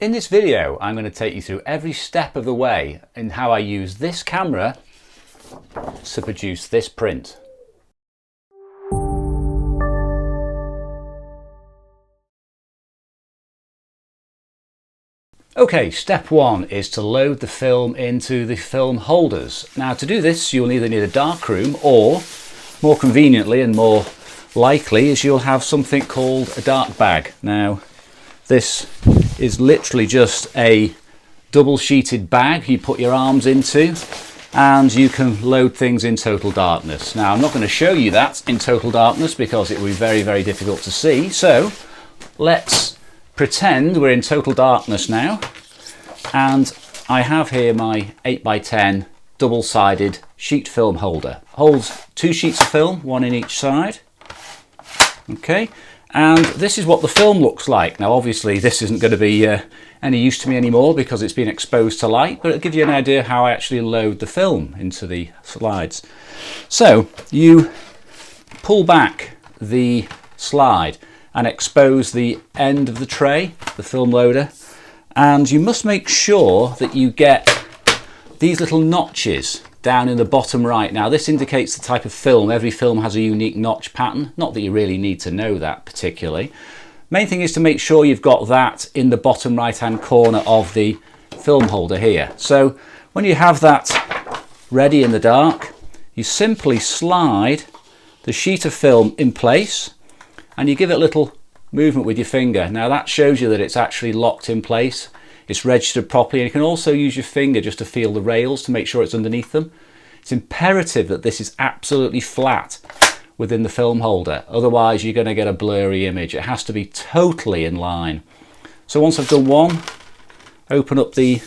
In this video, I'm going to take you through every step of the way in how I use this camera to produce this print. Okay, step one is to load the film into the film holders. Now to do this, you'll either need a darkroom or, more conveniently and more likely, is you'll have something called a dark bag. Now this is literally just a double sheeted bag you put your arms into and you can load things in total darkness. Now I'm not going to show you that in total darkness because it will be very, very difficult to see. So let's pretend we're in total darkness now, and I have here my 8x10 double-sided sheet film holder. Holds 2 sheets of film, one in each side. Okay, and this is what the film looks like. Now obviously this isn't going to be any use to me anymore because it's been exposed to light, but it'll give you an idea how I actually load the film into the slides. So you pull back the slide and expose the end of the tray, the film loader, and you must make sure that you get these little notches down in the bottom right. Now this indicates the type of film. Every film has a unique notch pattern, not that you really need to know that particularly. Main thing is to make sure you've got that in the bottom right hand corner of the film holder here. So when you have that ready in the dark, you simply slide the sheet of film in place and you give it a little movement with your finger. Now that shows you that it's actually locked in place, it's registered properly, and you can also use your finger just to feel the rails to make sure it's underneath them. It's imperative that this is absolutely flat within the film holder, otherwise you're going to get a blurry image. It has to be totally in line. So once I've done one, open up the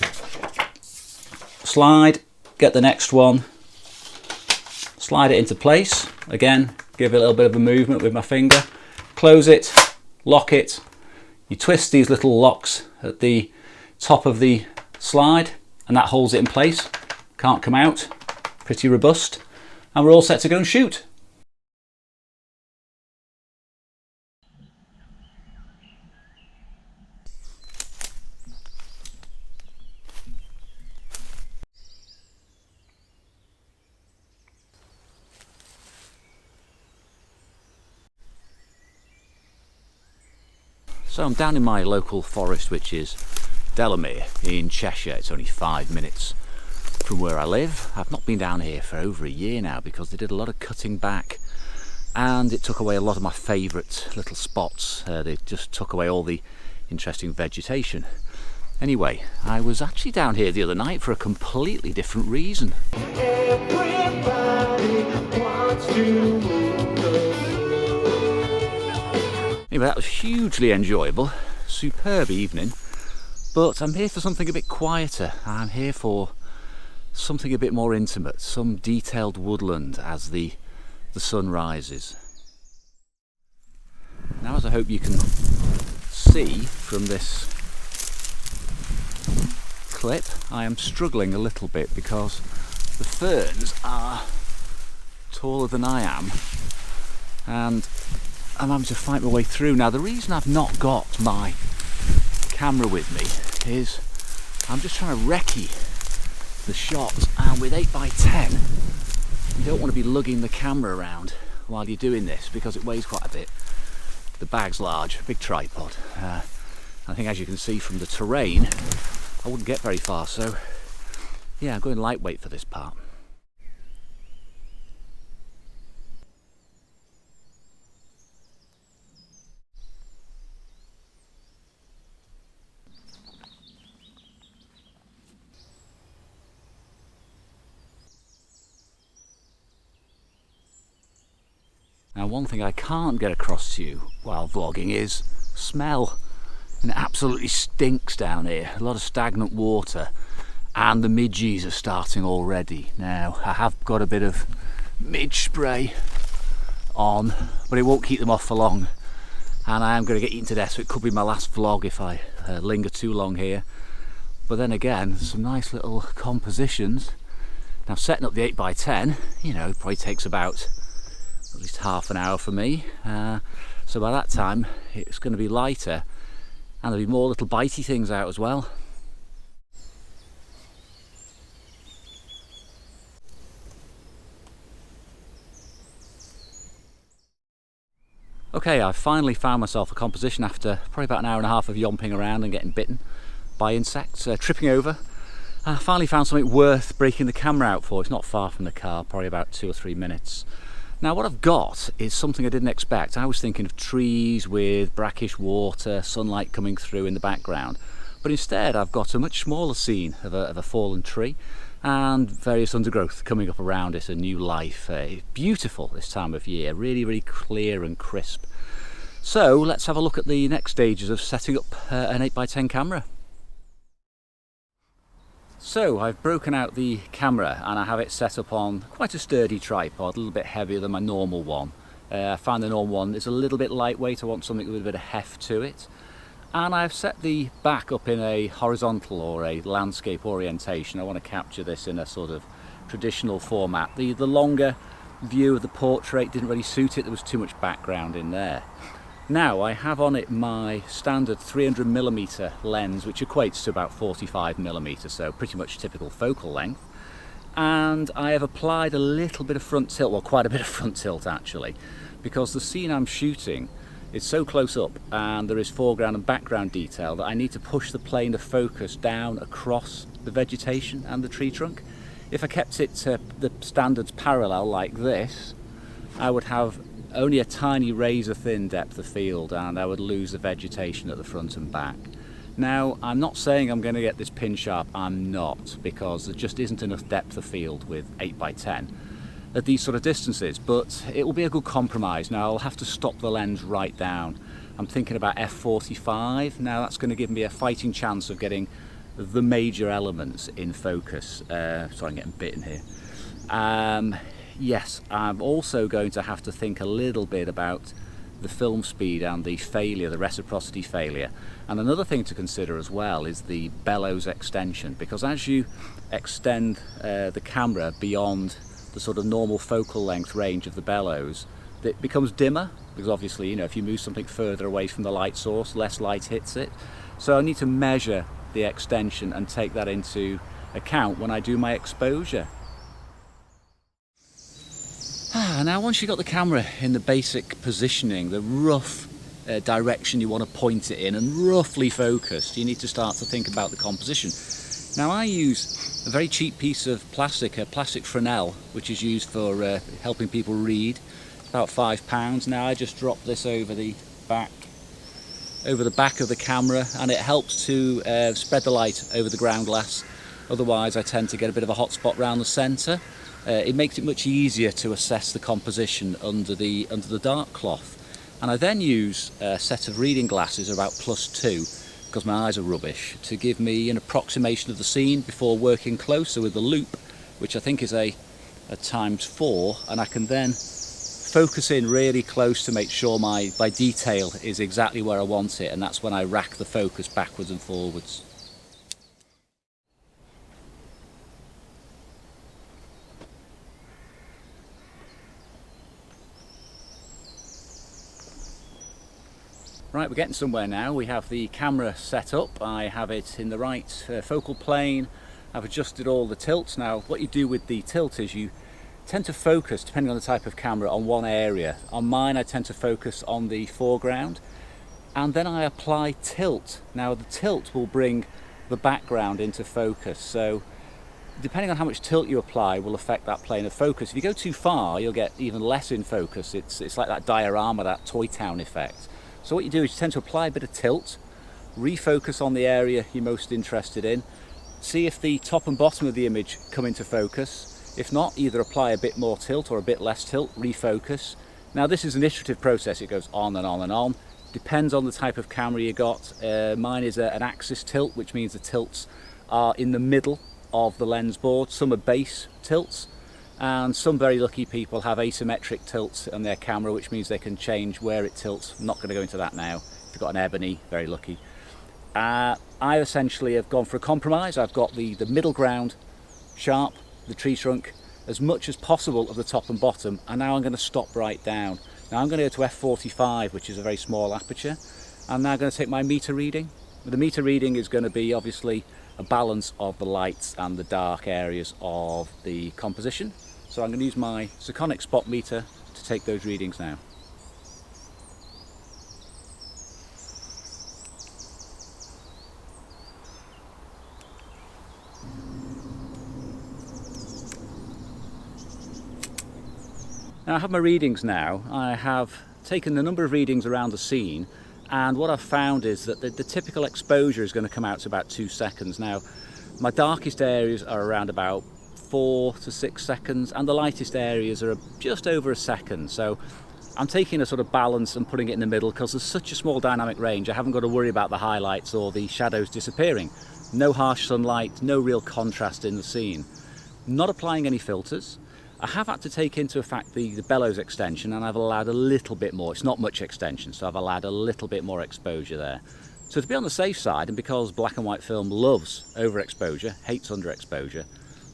slide, get the next one, slide it into place, again give it a little bit of a movement with my finger, close it, lock it. You twist these little locks at the top of the slide and that holds it in place, can't come out, pretty robust, and we're all set to go and shoot. So I'm down in my local forest, which is Delamere in Cheshire. It's only 5 minutes from where I live. I've not been down here for over a year now because they did a lot of cutting back and it took away a lot of my favourite little spots. They just took away all the interesting vegetation. Anyway, I was actually down here the other night for a completely different reason. Everybody wants to move. Anyway, that was hugely enjoyable, superb evening, but I'm here for something a bit quieter. I'm here for something a bit more intimate, some detailed woodland as the sun rises. Now, as I hope you can see from this clip, I am struggling a little bit because the ferns are taller than I am and I'm having to fight my way through. Now the reason I've not got my camera with me is I'm just trying to recce the shots, and with 8x10 you don't want to be lugging the camera around while you're doing this because it weighs quite a bit. The bag's large, big tripod. I think as you can see from the terrain I wouldn't get very far, so yeah, I'm going lightweight for this part. Now one thing I can't get across to you while vlogging is smell. And it absolutely stinks down here. A lot of stagnant water and the midges are starting already. Now I have got a bit of midge spray on, but it won't keep them off for long. And I am going to get eaten to death, so it could be my last vlog if I linger too long here. But then again, some nice little compositions. Now setting up the 8x10, you know, probably takes about at least half an hour for me. So by that time it's going to be lighter And there'll be more little bitey things out as well. Okay, I've finally found myself a composition after probably about an hour and a half of yomping around and getting bitten by insects, tripping over. I finally found something worth breaking the camera out for. It's not far from the car, probably about 2 or 3 minutes. Now what I've got is something I didn't expect. I was thinking of trees with brackish water, sunlight coming through in the background, but instead I've got a much smaller scene of a fallen tree and various undergrowth coming up around it, a new life. Beautiful this time of year, really, really clear and crisp. So let's have a look at the next stages of setting up an 8x10 camera. So I've broken out the camera and I have it set up on quite a sturdy tripod, a little bit heavier than my normal one. I find the normal one is a little bit lightweight. I want something with a bit of heft to it. And I've set the back up in a horizontal or a landscape orientation. I want to capture this in a sort of traditional format. The longer view of the portrait didn't really suit it. There was too much background in there. Now I have on it my standard 300mm lens, which equates to about 45mm, so pretty much typical focal length. And I have applied a little bit of front tilt, well quite a bit of front tilt actually, because the scene I'm shooting is so close up and there is foreground and background detail that I need to push the plane of focus down across the vegetation and the tree trunk. If I kept it to the standards parallel like this, I would have only a tiny razor thin depth of field and I would lose the vegetation at the front and back. Now I'm not saying I'm going to get this pin sharp, I'm not, because there just isn't enough depth of field with 8x10 at these sort of distances, but it will be a good compromise. Now I'll have to stop the lens right down. I'm thinking about f45. Now that's going to give me a fighting chance of getting the major elements in focus. Sorry, I'm getting bitten here. Yes, I'm also going to have to think a little bit about the film speed and the failure, the reciprocity failure. And another thing to consider as well is the bellows extension, because as you extend the camera beyond the sort of normal focal length range of the bellows, it becomes dimmer, because obviously, you know, if you move something further away from the light source, less light hits it. So I need to measure the extension and take that into account when I do my exposure. Now once you've got the camera in the basic positioning, the rough direction you want to point it in and roughly focused, you need to start to think about the composition. Now I use a very cheap piece of plastic, a plastic Fresnel, which is used for helping people read, about £5. Now I just drop this over the back of the camera, and it helps to spread the light over the ground glass. Otherwise I tend to get a bit of a hot spot around the centre. It makes it much easier to assess the composition under the dark cloth. And I then use a set of reading glasses about +2, because my eyes are rubbish, to give me an approximation of the scene before working closer with the loop, which I think is a ×4, and I can then focus in really close to make sure my detail is exactly where I want it, and that's when I rack the focus backwards and forwards. Right, we're getting somewhere now. We have the camera set up. I have it in the right focal plane. I've adjusted all the tilts. Now, what you do with the tilt is you tend to focus, depending on the type of camera, on one area. On mine, I tend to focus on the foreground, and then I apply tilt. Now, the tilt will bring the background into focus. So, depending on how much tilt you apply will affect that plane of focus. If you go too far, you'll get even less in focus. It's like that diorama, that Toy Town effect. So what you do is you tend to apply a bit of tilt, refocus on the area you're most interested in, see if the top and bottom of the image come into focus. If not, either apply a bit more tilt or a bit less tilt, refocus. Now this is an iterative process, it goes on and on and on. Depends on the type of camera you got. Mine is an axis tilt, which means the tilts are in the middle of the lens board. Some are base tilts, and some very lucky people have asymmetric tilts on their camera, which means they can change where it tilts. I'm not going to go into that now. If you've got an ebony, very lucky. I essentially have gone for a compromise. I've got the middle ground sharp, the tree trunk, as much as possible of the top and bottom, and now I'm going to stop right down. Now I'm going to go to f45, which is a very small aperture, I'm now going to take my meter reading. The meter reading is going to be obviously a balance of the lights and the dark areas of the composition. So I'm going to use my Sekonic spot meter to take those readings now. Now I have my readings now. I have taken the number of readings around the scene, and what I've found is that the typical exposure is going to come out to about 2 seconds. Now my darkest areas are around about 4 to 6 seconds, and the lightest areas are just over a second. So I'm taking a sort of balance and putting it in the middle because there's such a small dynamic range. I haven't got to worry about the highlights or the shadows disappearing. No harsh sunlight, no real contrast in the scene. Not applying any filters. I have had to take into effect the bellows extension, and I've allowed a little bit more. It's not much extension, so I've allowed a little bit more exposure there. So to be on the safe side, and because black and white film loves overexposure, hates underexposure,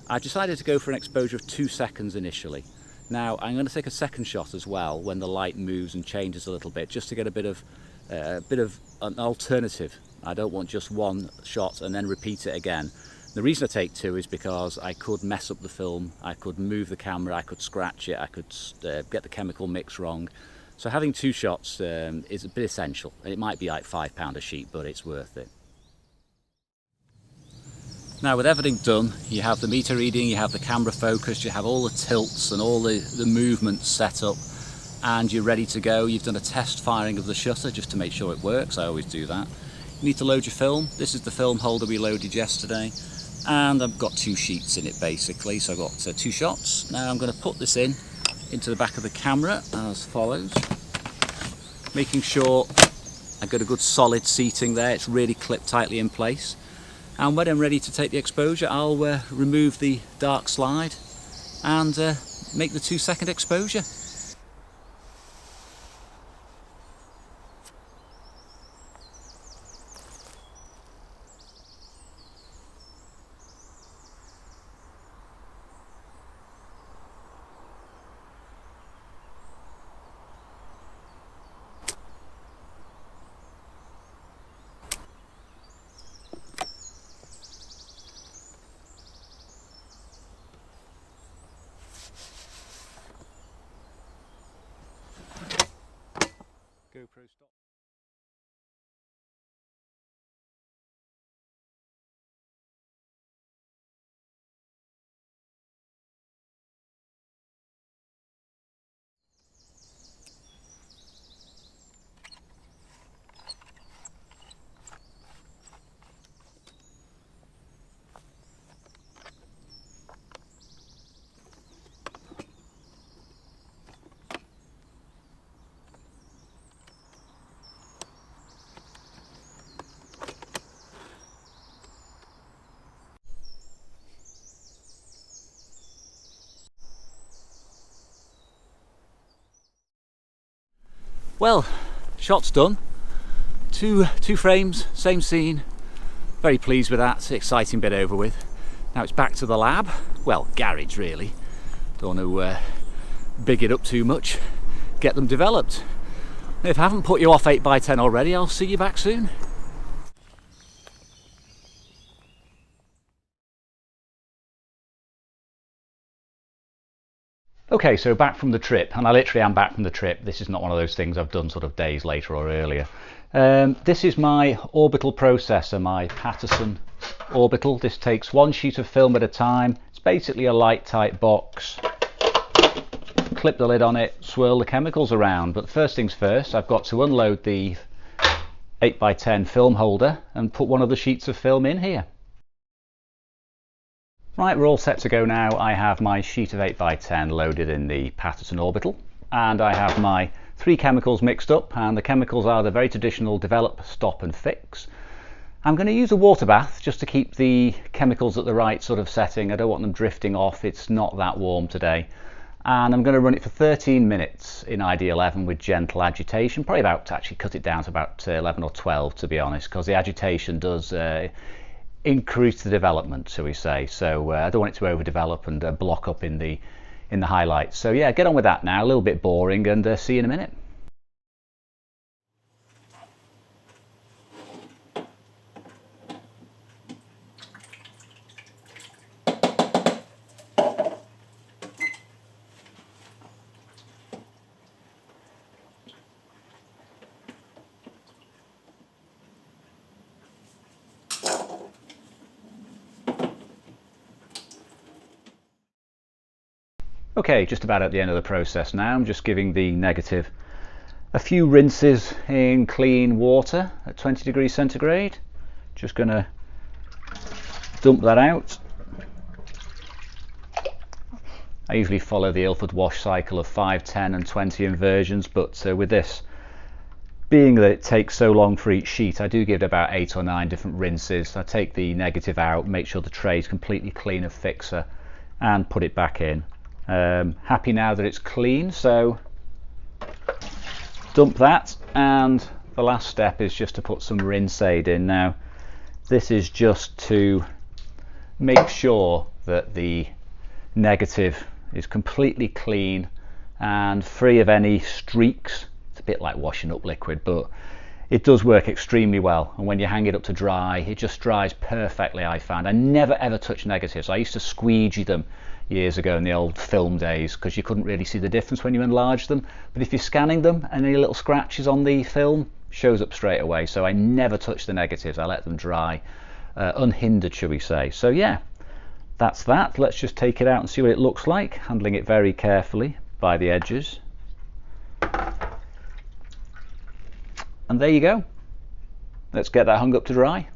I've decided to go for an exposure of 2 seconds initially. Now I'm going to take a second shot as well when the light moves and changes a little bit, just to get a bit of an alternative. I don't want just one shot and then repeat it again. The reason I take 2 is because I could mess up the film, I could move the camera, I could scratch it, I could get the chemical mix wrong. So having 2 shots is a bit essential. It might be like £5 a sheet, but it's worth it. Now with everything done, you have the meter reading, you have the camera focused, you have all the tilts and all the movements set up, and you're ready to go. You've done a test firing of the shutter just to make sure it works. I always do that. You need to load your film. This is the film holder we loaded yesterday. And I've got 2 sheets in it basically, so I've got 2 shots. Now I'm going to put this into the back of the camera as follows, making sure I've got a good solid seating there. It's really clipped tightly in place, and when I'm ready to take the exposure, I'll remove the dark slide and make the 2-second exposure. GoPro stop. Well, shot's done. Two frames, same scene. Very pleased with that. Exciting bit over with. Now it's back to the lab. Well, garage really. Don't want to big it up too much. Get them developed. If I haven't put you off 8x10 already, I'll see you back soon. Okay, so back from the trip, and I literally am back from the trip. This is not one of those things I've done sort of days later or earlier. This is my orbital processor, my Patterson Orbital. This takes 1 sheet of film at a time. It's basically a light tight box. Clip the lid on it, swirl the chemicals around. But first things first, I've got to unload the 8x10 film holder and put one of the sheets of film in here. Right, we're all set to go now. I have my sheet of 8x10 loaded in the Patterson Orbital, and I have my 3 chemicals mixed up, and the chemicals are the very traditional develop, stop and fix. I'm going to use a water bath just to keep the chemicals at the right sort of setting. I don't want them drifting off. It's not that warm today. And I'm going to run it for 13 minutes in ID11 with gentle agitation, probably about, to actually cut it down to about 11 or 12 to be honest, because the agitation does increase the development, shall we say. So I don't want it to overdevelop and block up in the highlights. So yeah, get on with that now. A little bit boring, and see you in a minute. Okay, just about at the end of the process now. I'm just giving the negative a few rinses in clean water at 20 degrees centigrade. Just going to dump that out. I usually follow the Ilford wash cycle of 5, 10 and 20 inversions, but with this, being that it takes so long for each sheet, I do give it about 8 or 9 different rinses. I take the negative out, make sure the tray is completely clean of fixer, and put it back in. Happy now that it's clean, so dump that, and the last step is just to put some rinse aid in. Now this is just to make sure that the negative is completely clean and free of any streaks. It's a bit like washing up liquid, but it does work extremely well, and when you hang it up to dry, it just dries perfectly. I found I never ever touch negatives. I used to squeegee them years ago in the old film days because you couldn't really see the difference when you enlarged them, but if you're scanning them and any little scratches on the film shows up straight away. So I never touch the negatives. I let them dry unhindered, shall we say. So yeah, that's that. Let's just take it out and see what it looks like, handling it very carefully by the edges. And there you go. Let's get that hung up to dry.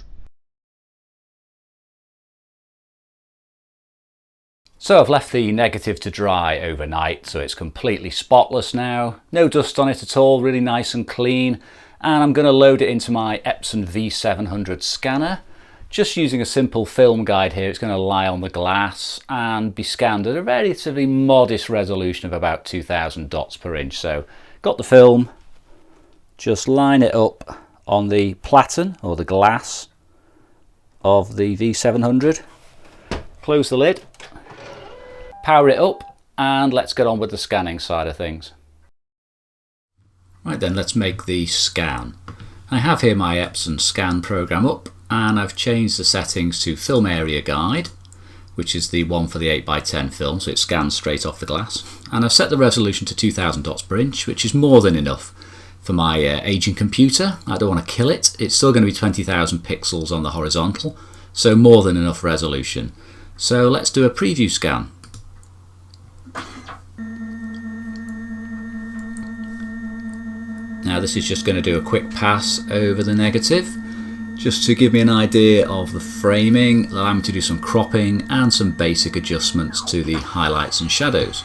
So I've left the negative to dry overnight, so it's completely spotless now. No dust on it at all, really nice and clean. And I'm going to load it into my Epson V700 scanner. Just using a simple film guide here, it's going to lie on the glass and be scanned at a relatively modest resolution of about 2000 dots per inch. So got the film, just line it up on the platen or the glass of the V700, close the lid, power it up, and let's get on with the scanning side of things. Right then, let's make the scan. I have here my Epson scan program up, and I've changed the settings to Film Area Guide, which is the one for the 8x10 film, so it scans straight off the glass. And I've set the resolution to 2000 dots per inch, which is more than enough for my aging computer. I don't want to kill it. It's still going to be 20,000 pixels on the horizontal, so more than enough resolution. So let's do a preview scan. Now this is just going to do a quick pass over the negative, just to give me an idea of the framing, allow me to do some cropping and some basic adjustments to the highlights and shadows.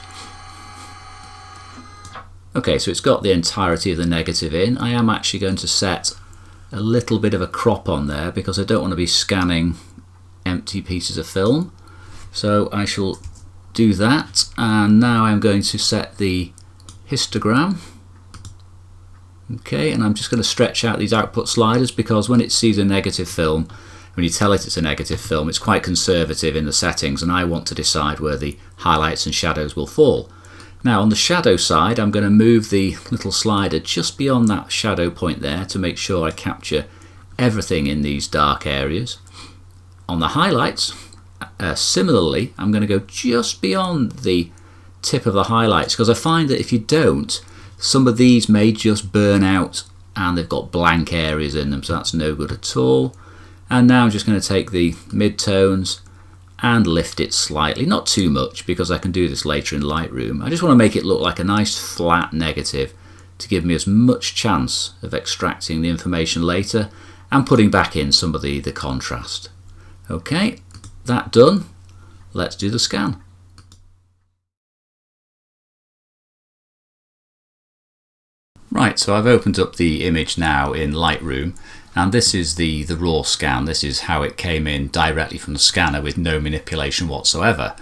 Okay, so it's got the entirety of the negative in. I am actually going to set a little bit of a crop on there because I don't want to be scanning empty pieces of film. So I shall do that, and now I'm going to set the histogram. Okay, and I'm just going to stretch out these output sliders because when it sees a negative film, when you tell it it's a negative film, it's quite conservative in the settings, and I want to decide where the highlights and shadows will fall. Now on the shadow side, I'm going to move the little slider just beyond that shadow point there to make sure I capture everything in these dark areas. On the highlights, similarly, I'm going to go just beyond the tip of the highlights because I find that if you don't, some of these may just burn out and they've got blank areas in them, so that's no good at all. And now I'm just going to take the mid-tones and lift it slightly, not too much because I can do this later in Lightroom. I just want to make it look like a nice flat negative to give me as much chance of extracting the information later and putting back in some of the contrast. Okay, that done, let's do the scan. Right, so I've opened up the image now in Lightroom, and this is the raw scan. This is how it came in directly from the scanner with no manipulation whatsoever.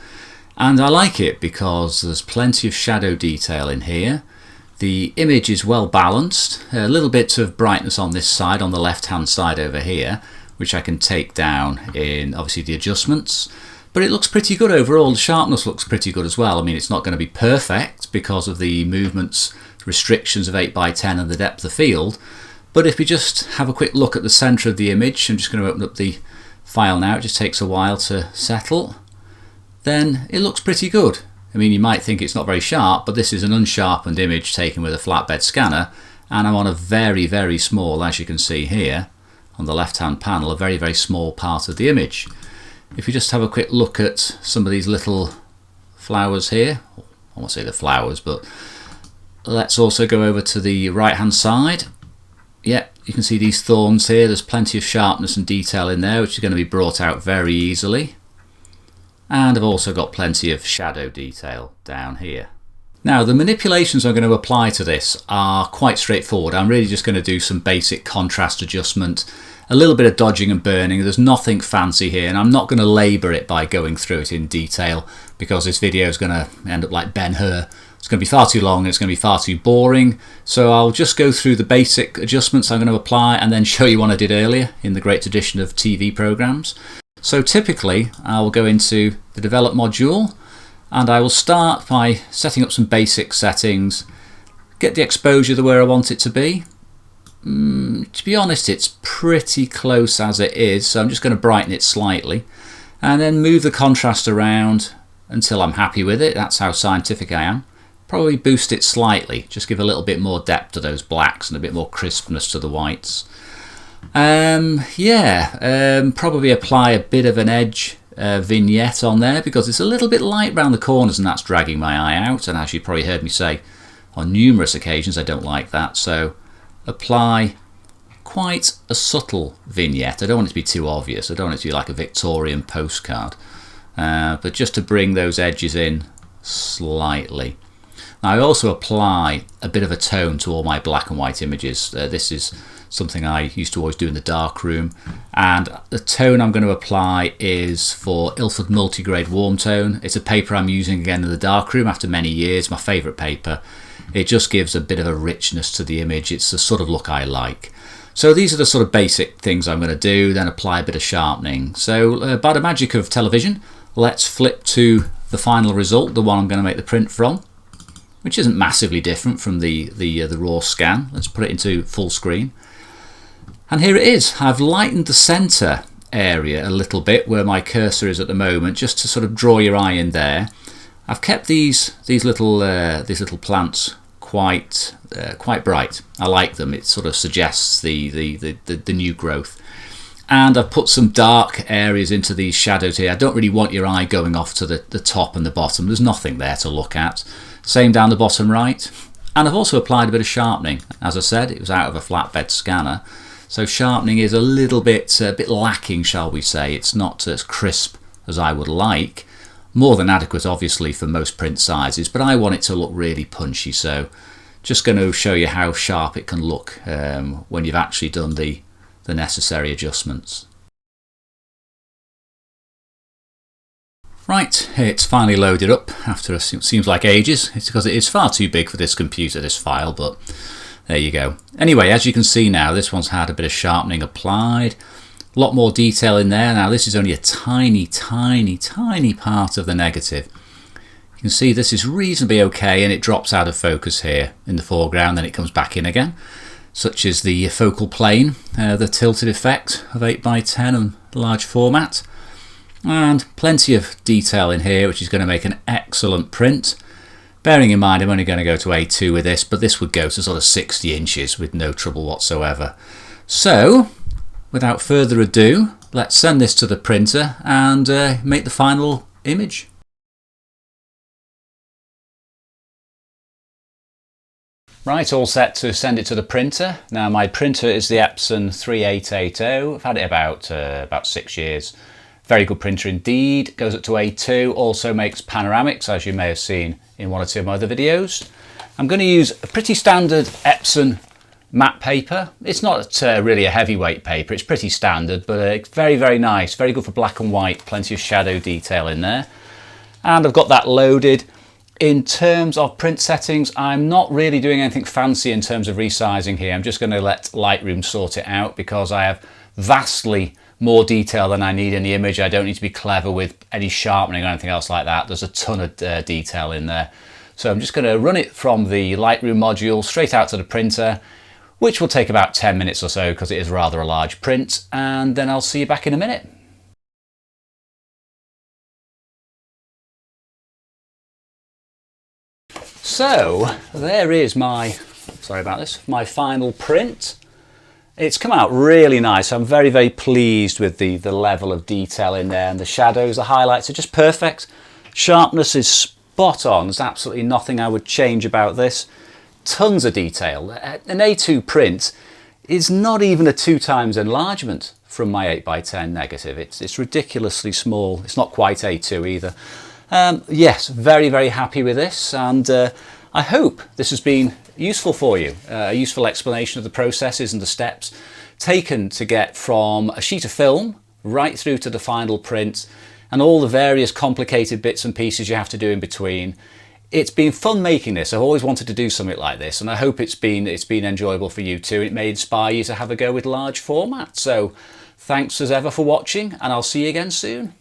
And I like it because there's plenty of shadow detail in here. The image is well balanced, a little bit of brightness on this side, on the left hand side over here, which I can take down in obviously the adjustments. But it looks pretty good overall. The sharpness looks pretty good as well. I mean, it's not going to be perfect because of the movements restrictions of 8x10 and the depth of field, but if we just have a quick look at the center of the image, I'm just going to open up the file now, it just takes a while to settle, then it looks pretty good. I mean, you might think it's not very sharp, but this is an unsharpened image taken with a flatbed scanner, and I'm on a very, very small, as you can see here on the left hand panel, a very, very small part of the image. If you just have a quick look at some of these little flowers here, won't say the flowers, but let's also go over to the right hand side. Yeah, you can see these thorns here. There's plenty of sharpness and detail in there, which is going to be brought out very easily. And I've also got plenty of shadow detail down here. Now, the manipulations I'm going to apply to this are quite straightforward. I'm really just going to do some basic contrast adjustment, a little bit of dodging and burning. There's nothing fancy here, and I'm not going to labour it by going through it in detail, because this video is going to end up like Ben-Hur. It's going to be far too long and it's going to be far too boring. So I'll just go through the basic adjustments I'm going to apply and then show you what I did earlier in the great tradition of TV programs. So typically I will go into the develop module, and I will start by setting up some basic settings, get the exposure to where I want it to be. To be honest, it's pretty close as it is, so I'm just going to brighten it slightly and then move the contrast around until I'm happy with it. That's how scientific I am. Probably boost it slightly, just give a little bit more depth to those blacks and a bit more crispness to the whites. Probably apply a bit of an edge vignette on there, because it's a little bit light around the corners and that's dragging my eye out, and as you probably heard me say on numerous occasions, I don't like that. So apply quite a subtle vignette. I don't want it to be too obvious. I don't want it to be like a Victorian postcard, but just to bring those edges in slightly. Now, I also apply a bit of a tone to all my black and white images. This is something I used to always do in the darkroom, and the tone I'm going to apply is for Ilford Multigrade Warm Tone. It's a paper I'm using again in the darkroom after many years, my favourite paper. It just gives a bit of a richness to the image. It's the sort of look I like. So these are the sort of basic things I'm going to do, then apply a bit of sharpening. So by the magic of television, let's flip to the final result, the one I'm going to make the print from, which isn't massively different from the raw scan. Let's put it into full screen. And here it is. I've lightened the centre area a little bit where my cursor is at the moment, just to sort of draw your eye in there. I've kept these little plants quite bright. I like them. It sort of suggests the new growth. And I've put some dark areas into these shadows here. I don't really want your eye going off to the top and the bottom. There's nothing there to look at. Same down the bottom right. And I've also applied a bit of sharpening. As I said, it was out of a flatbed scanner. So sharpening is a little bit lacking, shall we say. It's not as crisp as I would like. More than adequate, obviously, for most print sizes, but I want it to look really punchy. So just going to show you how sharp it can look when you've actually done the necessary adjustments. Right, it's finally loaded up after it seems like ages. It's because it is far too big for this computer, this file, but there you go. Anyway, as you can see now, this one's had a bit of sharpening applied. A lot more detail in there. Now, this is only a tiny part of the negative. You can see this is reasonably okay, and it drops out of focus here in the foreground, then it comes back in again, such as the focal plane, the tilted effect of 8x10 and large format. And plenty of detail in here, which is going to make an excellent print. Bearing in mind I'm only going to go to A2 with this, but this would go to sort of 60 inches with no trouble whatsoever. So, without further ado, let's send this to the printer and make the final image. Right, all set to send it to the printer. Now, my printer is the Epson 3880. I've had it about 6 years. Very good printer indeed. Goes up to A2, also makes panoramics, as you may have seen in one or two of my other videos. I'm going to use a pretty standard Epson matte paper. It's not really a heavyweight paper, it's pretty standard, but it's very nice, very good for black and white, plenty of shadow detail in there. And I've got that loaded. In terms of print settings, I'm not really doing anything fancy in terms of resizing here. I'm just going to let Lightroom sort it out, because I have vastly more detail than I need in the image. I don't need to be clever with any sharpening or anything else like that. There's a ton of detail in there. So I'm just going to run it from the Lightroom module straight out to the printer, which will take about 10 minutes or so because it is rather a large print, and then I'll see you back in a minute. So there is my, sorry about this, my final print. It's come out really nice. I'm very pleased with the level of detail in there, and the shadows, the highlights are just perfect. Sharpness is spot on. There's absolutely nothing I would change about this. Tons of detail. An A2 print is not even a 2x enlargement from my 8x10 negative. It's ridiculously small. It's not quite A2 either. Yes, very, very happy with this, and I hope this has been useful for you. A useful explanation of the processes and the steps taken to get from a sheet of film right through to the final print, and all the various complicated bits and pieces you have to do in between. It's been fun making this. I've always wanted to do something like this, and I hope it's been enjoyable for you too. It may inspire you to have a go with large format. So thanks as ever for watching, and I'll see you again soon.